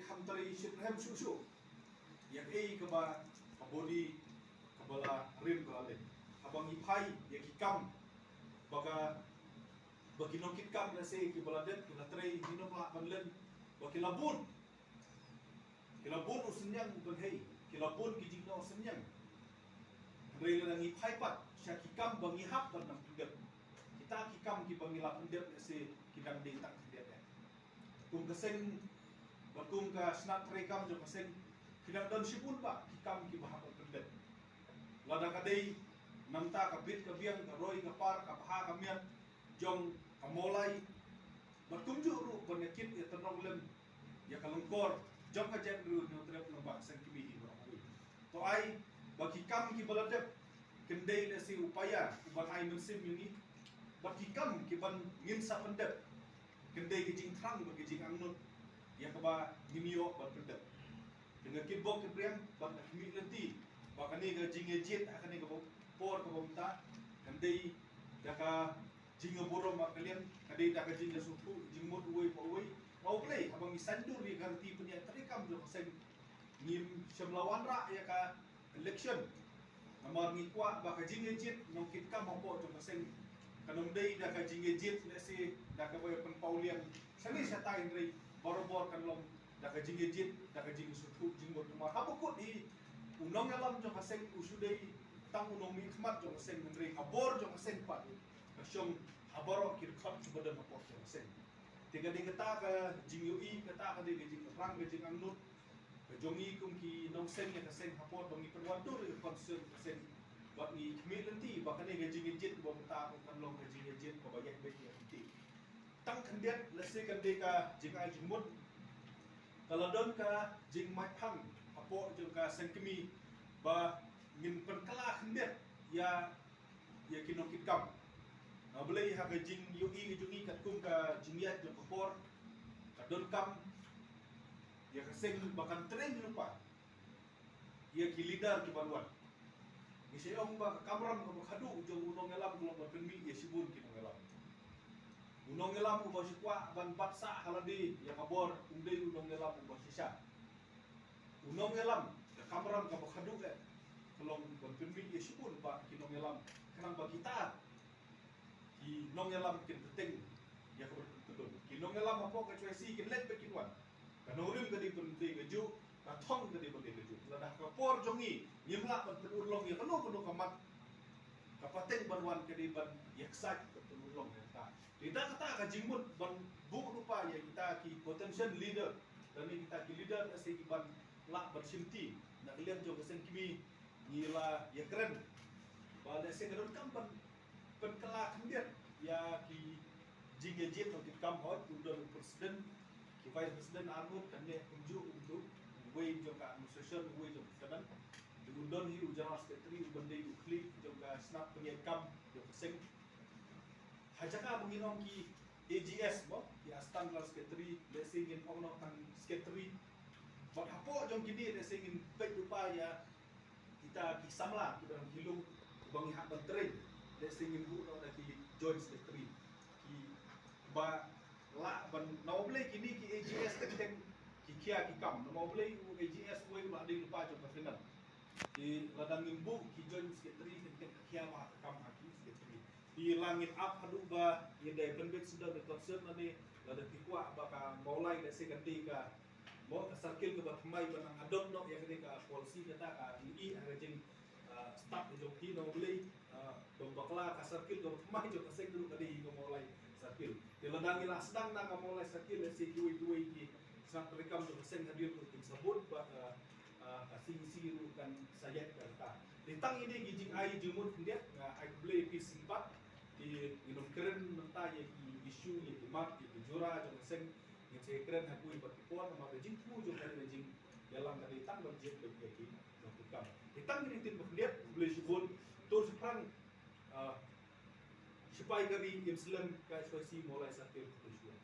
kham tari shithem shushu yak ei kaba body kabala rim kale abang ipai yak ikam baga bagi nokit kam na se ki baladet ki latrai dino pa banlen bagi labun usenyang banghei ki labun ki jingno usenyang rela nang ipai pat syaki kam bangi hap ban nang pindep kita ki kam ki bangi la pindep na se ki dang ding tak pindep kum kaseng bakum ka snap rekam jo kaseng kidang dan sipun ba ki kam ki bahap pindep lada kadai namta ka bit ka biang ka roi ka par ka paha ka miat jong ka molai bakum ju ru banyakin ya tanong lem ya kalungkor jong ka jem ru no trep no ba sang ki bi ba to ai bagi kam ki baladep kendai na si upaya uban ai mensim ini bagi kam ki ban ngin sa pendep kendai ki jing thang bagi jing angnut ya ka ba nimio ba pendep dengan kibok ki priam ba na kimi lenti ba kani ga jing ejit akani ga por ka bomta kendai da ka jing borom ma kalian kadai da ka jing suku jing mut uoi pa uoi mau play abang isandur ni ganti punya terikam jo sen ngim semlawan ra ya ka election namar ngikwa ba ka jing ejit nong kit ka mo po jo sen kanong day da ka jing ejit na si da ka boy pen paulian sali sa tain rei borobor kan long da ka jing ejit da ka jing suku jing mut ma habukut di unong alam jo sen usudai tang unong mi khmat jo sen rei abor jo sen pat kasyong habaro kir khat sebadan apa jo sen tiga di kata ka jing ui kata ka di jing rang jing angnut jongi kum ki nong sen ya sen hapot bangi perwantur concern sen bak ni kmi lenti bakane ga jing ejit bom ta ko kan long ga jing ejit ko bayak be ya ti tang khandiat lese kan de ka jing ai jing mut kalau don ka jing mai phang hapo jo ka sen kmi ba ngin perkala khandiat ya kinong kitkam boleh ha ga jing ui jongi kat kum ka jingiat jo kopor ka don kam ya kaseng bahkan tren lupa ya ki leader ki baruan ni seong ba kamram ko khadu jong unong elam ko ba penmi ya sibun ki ngelam unong elam ko ba sikwa ban batsa haladi ya kabor undei unong elam ko ba sisa unong elam ya kamram ko ba khadu ke kolong ba penmi ya sibun ba ki nong elam kanang ba kita ki nong elam kin penting ya ko tudun ki nong elam apa ka choisi kin let be kinwan kanorim tadi penting keju, katong tadi penting keju. Ladah kapor jongi, nyemlak penulong ya kanu kamat kapateng banwan kadi ban yaksak penulong ya. Kita kata ka jingmut ban buk rupa ya kita ki potential leader dan kita ki leader ase ki ban lak bersimti nak lihat jo kesen kimi nila ya keren. Pada sengadon kampan penkala kendir ya ki jingejit untuk kamhot untuk presiden Vice President Armut kan dia unjuk untuk way juga administration way juga kanan diundang hi General Secretary bandai ukli juga snap penyekam juga sing hajaka menginom ki AGS mo ki Astan General Secretary lesingin ono kan secretary buat hapo jong kini lesingin pek upaya kita ki samla kita hilung bangi hak menteri lesingin bu no ki joint secretary ki ba la ban no boleh kini ki AGS teng ki kia ki kam no boleh AGS we ba ding lupa jo final di ladang nimbu ki join secretary teng kia ma kam haki secretary di langit up hadu ba ye dai benbet sudah de concern nani lada ki kwa ba ka mulai da se ganti ka mo ka circle ke ba mai ba nang adop no ya ka policy kata ka i arranging start jo ki no boleh dong bakla ka circle ke mai jo ka sek dulu kadi ko mulai sakil. Di ladang ila sedang na mulai sakil si duwe ki sang rekam tu sen hadir untuk sebut ba kasing siru kan sayat kata. Di tang ini gijing ai jumut dia ai boleh pi simpat di minum keren menta ye isu ye mat di jura jo sen ye se keren hakui ba pon ma jing pu jo kan jing dalam dari tang berjet bagi tukam. Di tang ini tin dia boleh sebut tu sekarang supaya kami Muslim kaya mulai sakit kesulitan.